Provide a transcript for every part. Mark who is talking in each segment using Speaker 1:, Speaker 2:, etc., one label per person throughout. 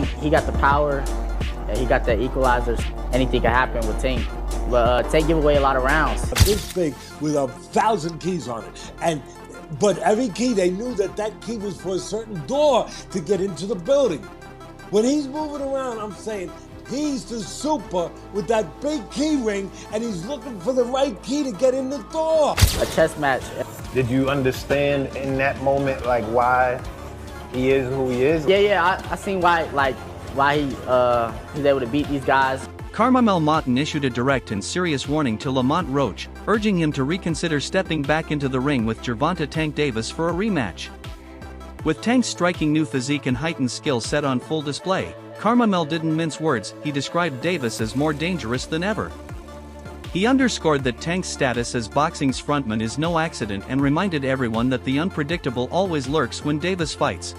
Speaker 1: think he got the power, and he got the equalizer. Anything can happen with Tank. But Tank give away a lot of rounds.
Speaker 2: This thing with 1,000 keys on it. But every key, they knew that key was for a certain door to get into the building. When he's moving around, I'm saying, he's the super with that big key ring, and he's looking for the right key to get in the door.
Speaker 1: A chess match.
Speaker 3: Did you understand in that moment, like, why he is who he is?
Speaker 1: Yeah, I seen why he's able to beat these guys.
Speaker 4: Curmel Moton issued a direct and serious warning to Lamont Roach, urging him to reconsider stepping back into the ring with Gervonta Tank Davis for a rematch. With Tank's striking new physique and heightened skill set on full display, Curmel didn't mince words. He described Davis as more dangerous than ever. He underscored that Tank's status as boxing's frontman is no accident and reminded everyone that the unpredictable always lurks when Davis fights.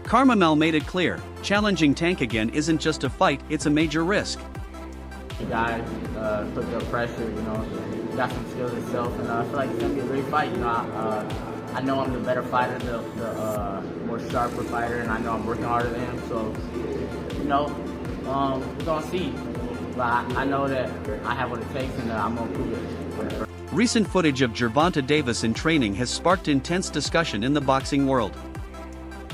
Speaker 4: Curmel made it clear, challenging Tank again isn't just a fight, it's a major risk.
Speaker 1: You guys put the pressure, got some skills itself, and I feel like it's gonna be a great fight. I know I'm the better fighter, the more sharper fighter, and I know I'm working harder than him. So, we're gonna see. But I know that I have what it takes, and I'm gonna prove it.
Speaker 4: Recent footage of Gervonta Davis in training has sparked intense discussion in the boxing world.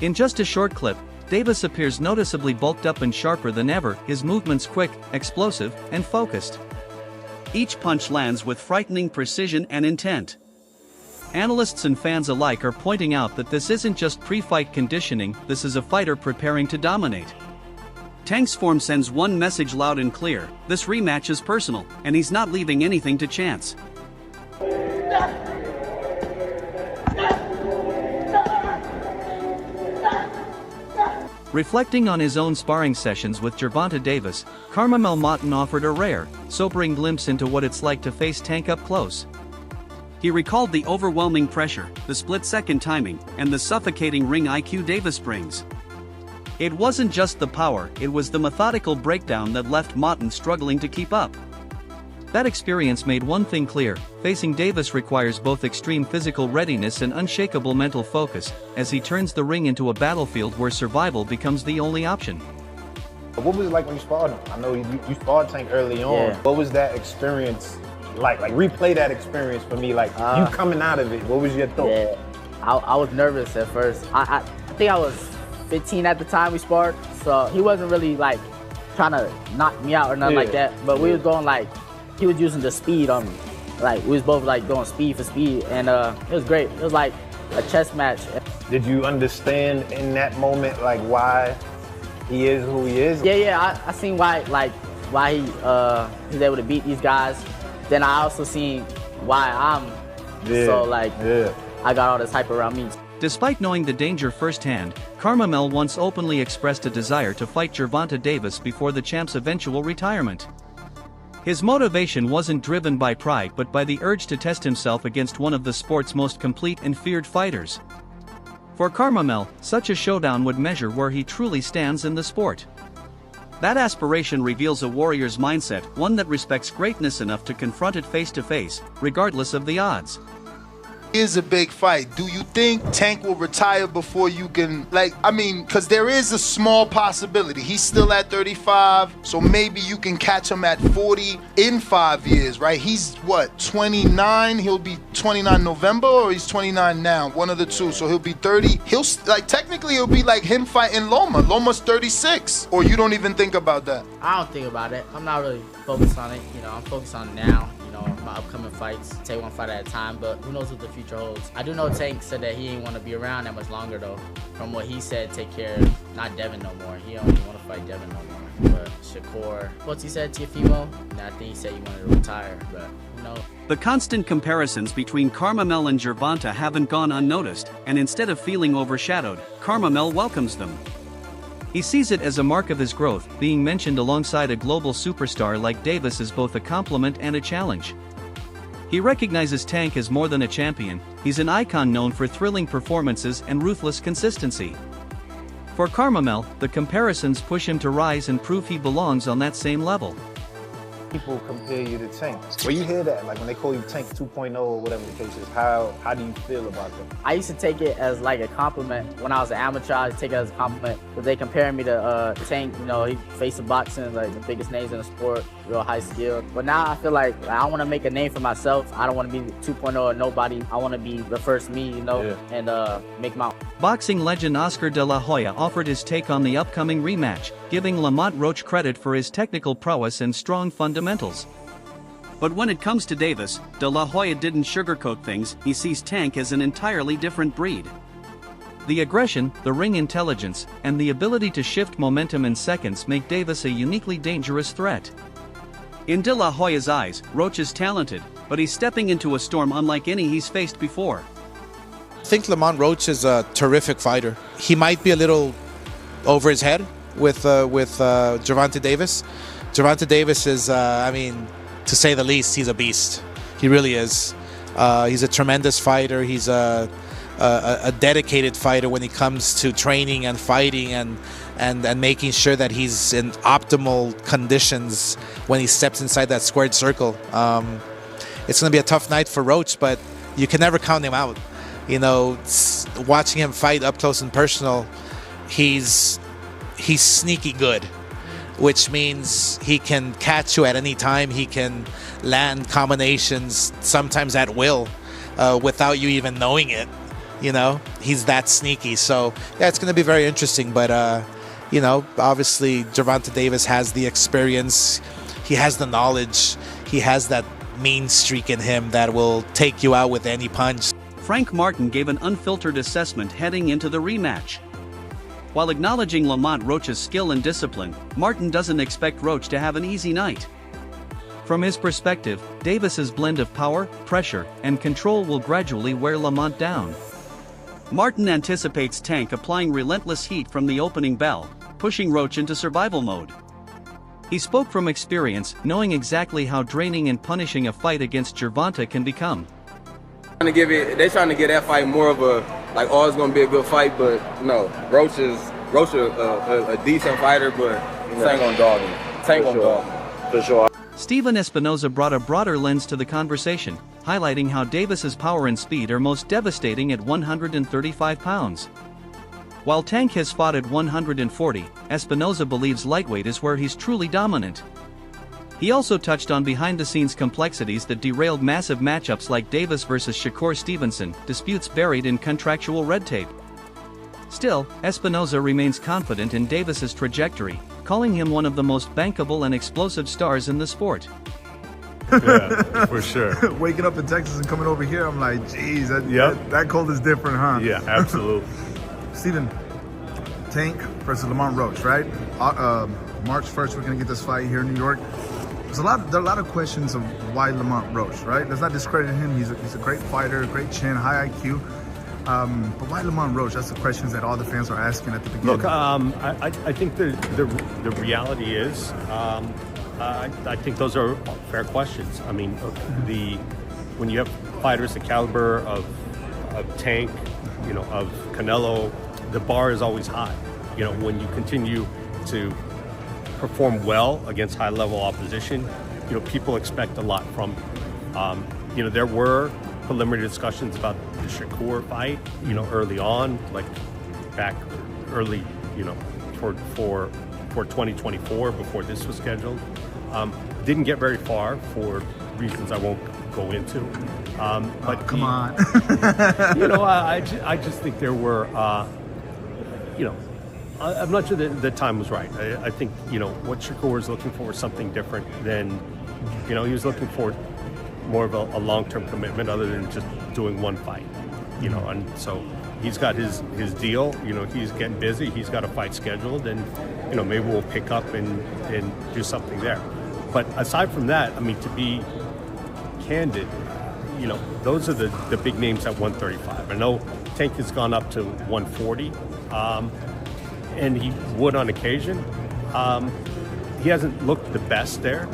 Speaker 4: In just a short clip, Davis appears noticeably bulked up and sharper than ever, his movements quick, explosive, and focused. Each punch lands with frightening precision and intent. Analysts and fans alike are pointing out that this isn't just pre-fight conditioning, this is a fighter preparing to dominate. Tank's form sends one message loud and clear: this rematch is personal, and he's not leaving anything to chance. Reflecting on his own sparring sessions with Gervonta Davis, Curmel Moton offered a rare, sobering glimpse into what it's like to face Tank up close. He recalled the overwhelming pressure, the split-second timing, and the suffocating ring IQ Davis brings. It wasn't just the power, it was the methodical breakdown that left Moton struggling to keep up. That experience made one thing clear: facing Davis requires both extreme physical readiness and unshakable mental focus, as he turns the ring into a battlefield where survival becomes the only option.
Speaker 3: What was it like when you sparred him? I know you sparred Tank early on.
Speaker 1: Yeah.
Speaker 3: What was that experience like? Like, replay that experience for me, you coming out of it. What was your thought?
Speaker 1: Yeah, I was nervous at first. I think I was 15 at the time we sparred, so he wasn't really trying to knock me out or nothing like that, but we was going he was using the speed on me. We was both going speed for speed, and it was great. It was like a chess match.
Speaker 3: Did you understand in that moment why he is who he is?
Speaker 1: Yeah, I seen why he's able to beat these guys. Then I also seen why I'm I got all this hype around me.
Speaker 4: Despite knowing the danger firsthand, Curmel once openly expressed a desire to fight Gervonta Davis before the champ's eventual retirement. His motivation wasn't driven by pride but by the urge to test himself against one of the sport's most complete and feared fighters. For Curmel, such a showdown would measure where he truly stands in the sport. That aspiration reveals a warrior's mindset, one that respects greatness enough to confront it face to face, regardless of the odds.
Speaker 5: Is a big fight. Do you think Tank will retire before you can, because there is a small possibility. He's still at 35, so maybe you can catch him at 40 in 5 years, right? He's what, 29? He'll be 29 November, or he's 29 now? One of the two. So he'll be 30. Technically it'll be like him fighting Loma. Loma's 36. Or you don't even think about that?
Speaker 1: I don't think about it. I'm not really focused on it. I'm focused on now. My upcoming fights, take one fight at a time, but who knows what the future holds. I do know Tank said that he ain't want to be around that much longer though. From what he said, take care of, not Devin no more. He don't even want to fight Devin no more. But Shakur, what's he said, Tiafimo? I think he said he wanted to retire, but who knows.
Speaker 4: The constant comparisons between Curmel and Gervonta haven't gone unnoticed, and instead of feeling overshadowed, Curmel welcomes them. He sees it as a mark of his growth. Being mentioned alongside a global superstar like Davis is both a compliment and a challenge. He recognizes Tank as more than a champion, he's an icon known for thrilling performances and ruthless consistency. For Curmel, the comparisons push him to rise and prove he belongs on that same level.
Speaker 3: people compare you to Tank? Where you hear that, like when they call you Tank 2.0 or whatever the case is, how do you feel about that?
Speaker 1: I used to take it as like a compliment when I was an amateur. I used to take it as a compliment because they comparing me to Tank. You know, he facing boxing, like the biggest names in the sport, real high skill. But now I feel like I want to make a name for myself. I don't want to be 2.0 or nobody. I want to be the first me, you know, and make my.
Speaker 4: Boxing legend Oscar De La Hoya offered his take on the upcoming rematch, giving Lamont Roach credit for his technical prowess and strong fundamentals. But when it comes to Davis, De La Hoya didn't sugarcoat things. He sees Tank as an entirely different breed. The aggression, the ring intelligence, and the ability to shift momentum in seconds make Davis a uniquely dangerous threat. In De La Hoya's eyes, Roach is talented, but he's stepping into a storm unlike any he's faced before.
Speaker 6: I think Lamont Roach is a terrific fighter. He might be a little over his head with Gervonta Davis. Gervonta Davis is, I mean, to say the least, he's a beast. He really is. He's a tremendous fighter. He's a dedicated fighter when it comes to training and fighting and making sure that he's in optimal conditions when he steps inside that squared circle. It's going to be a tough night for Roach, but you can never count him out. You know, watching him fight up close and personal, he's sneaky good, which means he can catch you at any time. He can land combinations, sometimes at will, without you even knowing it. You know, he's that sneaky. So, yeah, it's going to be very interesting. But, you know, obviously Gervonta Davis has the experience. He has the knowledge. He has that mean streak in him that will take you out with any punch.
Speaker 4: Frank Martin gave an unfiltered assessment heading into the rematch. While acknowledging Lamont Roach's skill and discipline, Martin doesn't expect Roach to have an easy night. From his perspective, Davis's blend of power, pressure, and control will gradually wear Lamont down. Martin anticipates Tank applying relentless heat from the opening bell, pushing Roach into survival mode. He spoke from experience, knowing exactly how draining and punishing a fight against Gervonta can become.
Speaker 7: They're trying to give that fight more of a, like, oh, it's gonna be a good fight, but no, Roach is a decent fighter, but Tank gonna dog him. Tank gonna dog him.
Speaker 3: For sure.
Speaker 4: Steven Espinoza brought a broader lens to the conversation, highlighting how Davis's power and speed are most devastating at 135 pounds. While Tank has fought at 140, Espinoza believes lightweight is where he's truly dominant. He also touched on behind-the-scenes complexities that derailed massive matchups like Davis versus Shakur Stevenson, disputes buried in contractual red tape. Still, Espinoza remains confident in Davis's trajectory, calling him one of the most bankable and explosive stars in the sport.
Speaker 8: Yeah, for sure.
Speaker 9: Waking up in Texas and coming over here, I'm like, geez, that cold is different, huh?
Speaker 8: Yeah, absolutely.
Speaker 9: Steven, Tank versus Lamont Roach, right? March 1st, we're going to get this fight here in New York. There are a lot of questions of why Lamont Roach, right? Let's not discredit him. He's a great fighter, great chin, high IQ. But why Lamont Roach? That's the questions that all the fans are asking at the beginning.
Speaker 8: Look, I think the reality is, I think those are fair questions. I mean, when you have fighters the caliber of Tank, you know, of Canelo, the bar is always high. You know, when you continue to perform well against high-level opposition, you know, people expect a lot from you. You know, there were preliminary discussions about the Shakur fight, you know, early on, like back early, you know, for 2024 before this was scheduled. Didn't get very far for reasons I won't go into. But
Speaker 9: come on.
Speaker 8: You know, I just think there were, you know, I'm not sure that the time was right. I think, you know, what Shakur was looking for was something different than, you know, he was looking for more of a long-term commitment other than just doing one fight, you know, and so he's got his deal, you know, he's getting busy, he's got a fight scheduled, and, you know, maybe we'll pick up and do something there. But aside from that, I mean, to be candid, you know, those are the big names at 135. I know Tank has gone up to 140, and he would on occasion. He hasn't looked the best there.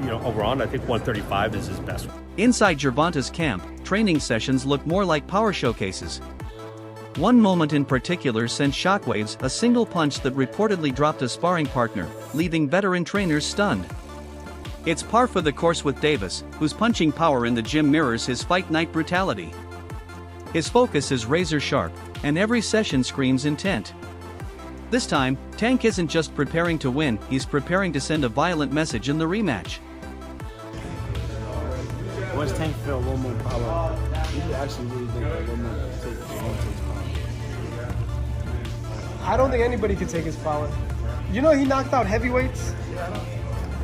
Speaker 8: You know, overall, I think 135 is his best.
Speaker 4: Inside Gervonta's camp, training sessions look more like power showcases. One moment in particular sent shockwaves, a single punch that reportedly dropped a sparring partner, leaving veteran trainers stunned. It's par for the course with Davis, whose punching power in the gym mirrors his fight night brutality. His focus is razor sharp, and every session screams intent. This time, Tank isn't just preparing to win, he's preparing to send a violent message in the rematch.
Speaker 10: Once Tank felt one more power, you actually really think that one more takes power.
Speaker 11: I don't think anybody can take his power. You know he knocked out heavyweights?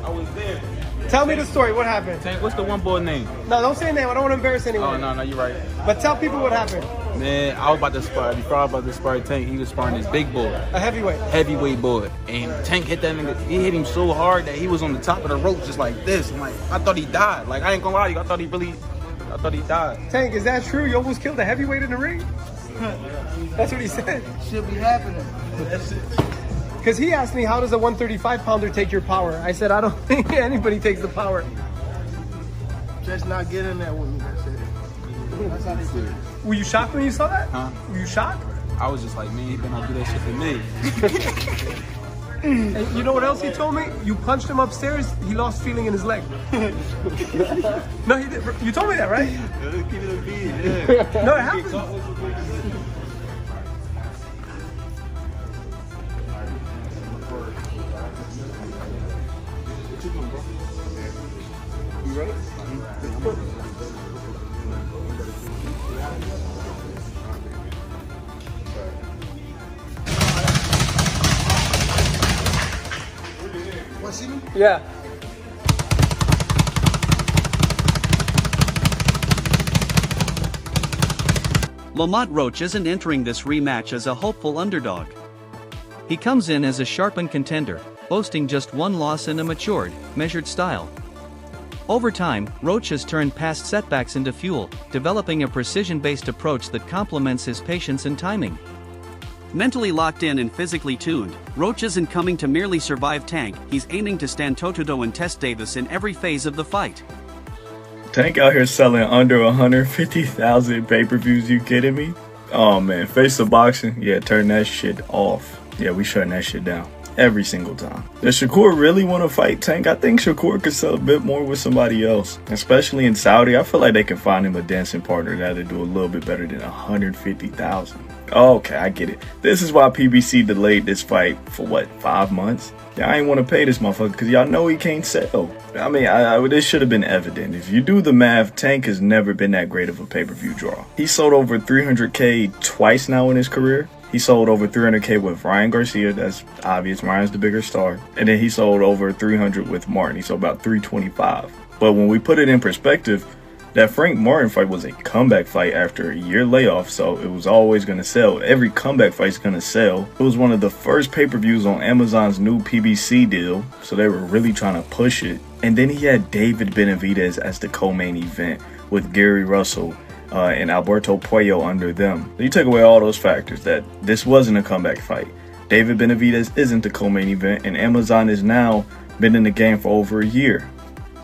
Speaker 10: I was there.
Speaker 11: Tell me the story, what happened?
Speaker 10: Tank, what's the one boy name?
Speaker 11: No, don't say a name, I don't want to embarrass anyone.
Speaker 10: Oh, no, you're right.
Speaker 11: But tell people what happened.
Speaker 10: Man, I was about to spar. Before I was about to spar Tank, he was sparring this big boy.
Speaker 11: A heavyweight.
Speaker 10: Heavyweight boy. And Tank hit that nigga. He hit him so hard that he was on the top of the rope just like this. I'm like, I thought he died. Like, I ain't gonna lie to you. I thought he died.
Speaker 11: Tank, is that true? You almost killed a heavyweight in the ring? That's what he said.
Speaker 12: Should be happening.
Speaker 11: Because he asked me, how does a 135 pounder take your power? I said, I don't think anybody takes the power.
Speaker 12: Just not get in there with me. That's it. That's how they do it.
Speaker 11: Were you shocked when you saw that?
Speaker 10: Huh?
Speaker 11: Were you shocked?
Speaker 10: I was just like, man, he better not do that shit to me.
Speaker 11: And you know what else he told me? You punched him upstairs, he lost feeling in his leg. No, he did. You told me that, right? No, it happened.
Speaker 10: You ready?
Speaker 12: Want to see me?
Speaker 11: Yeah.
Speaker 4: Lamont Roach isn't entering this rematch as a hopeful underdog. He comes in as a sharpened contender, boasting just one loss in a matured, measured style. Over time, Roach has turned past setbacks into fuel, developing a precision-based approach that complements his patience and timing. Mentally locked in and physically tuned, Roach isn't coming to merely survive Tank, he's aiming to stand toe-to-toe and test Davis in every phase of the fight.
Speaker 13: Tank out here selling under 150,000 pay-per-views, you kidding me? Oh man, Face of Boxing, yeah, turn that shit off. Yeah, we shutting that shit down. Every single time. Does Shakur really want to fight Tank? I think Shakur could sell a bit more with somebody else. Especially in Saudi, I feel like they can find him a dancing partner that'll do a little bit better than 150,000. Okay, I get it. This is why PBC delayed this fight for what, 5 months? Yeah, I ain't want to pay this motherfucker because y'all know he can't sell. I mean, this should have been evident. If you do the math, Tank has never been that great of a pay-per-view draw. He sold over 300K twice now in his career. He sold over 300K with Ryan Garcia, that's obvious, Ryan's the bigger star. And then he sold over 300 with Martin, he sold about 325. But when we put it in perspective, that Frank Martin fight was a comeback fight after a year layoff, so it was always going to sell. Every comeback fight's going to sell. It was one of the first pay-per-views on Amazon's new PBC deal, so they were really trying to push it. And then he had David Benavidez as the co-main event with Gary Russell and Alberto Puello under them. You take away all those factors that this wasn't a comeback fight. David Benavidez isn't the co-main event, and Amazon has now been in the game for over a year.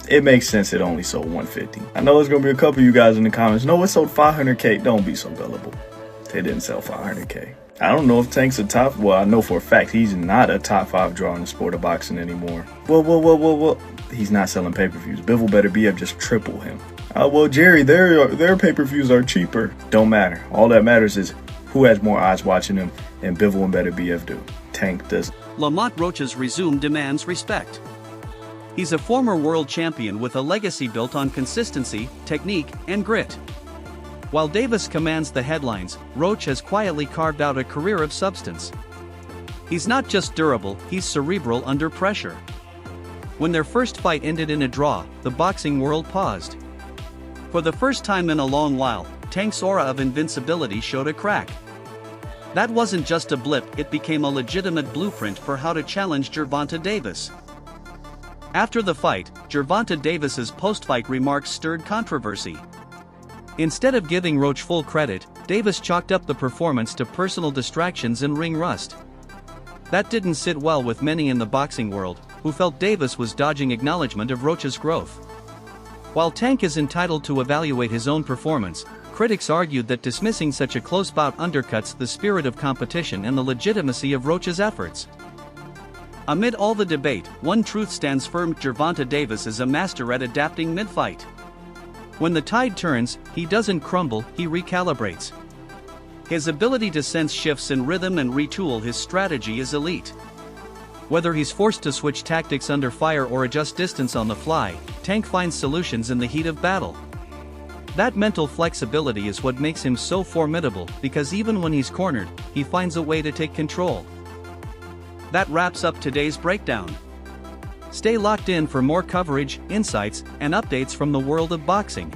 Speaker 13: It makes sense it only sold 150. I know there's gonna be a couple of you guys in the comments, no, it sold 500K. Don't be so gullible. They didn't sell 500K. I don't know if Tank's a top, well, I know for a fact he's not a top 5 draw in the sport of boxing anymore. Well, he's not selling pay-per-views. Bivol better be up just triple him. Well, Jerry, their pay-per-views are cheaper. Don't matter. All that matters is who has more eyes watching him, and Bivol and Better BF do. Tank does.
Speaker 4: Lamont Roach's resume demands respect. He's a former world champion with a legacy built on consistency, technique, and grit. While Davis commands the headlines, Roach has quietly carved out a career of substance. He's not just durable, he's cerebral under pressure. When their first fight ended in a draw, the boxing world paused. For the first time in a long while, Tank's aura of invincibility showed a crack. That wasn't just a blip, it became a legitimate blueprint for how to challenge Gervonta Davis. After the fight, Gervonta Davis's post-fight remarks stirred controversy. Instead of giving Roach full credit, Davis chalked up the performance to personal distractions and ring rust. That didn't sit well with many in the boxing world, who felt Davis was dodging acknowledgement of Roach's growth. While Tank is entitled to evaluate his own performance, critics argued that dismissing such a close bout undercuts the spirit of competition and the legitimacy of Roach's efforts. Amid all the debate, one truth stands firm: Gervonta Davis is a master at adapting mid-fight. When the tide turns, he doesn't crumble, he recalibrates. His ability to sense shifts in rhythm and retool his strategy is elite. Whether he's forced to switch tactics under fire or adjust distance on the fly, Tank finds solutions in the heat of battle. That mental flexibility is what makes him so formidable, because even when he's cornered, he finds a way to take control. That wraps up today's breakdown. Stay locked in for more coverage, insights, and updates from the world of boxing.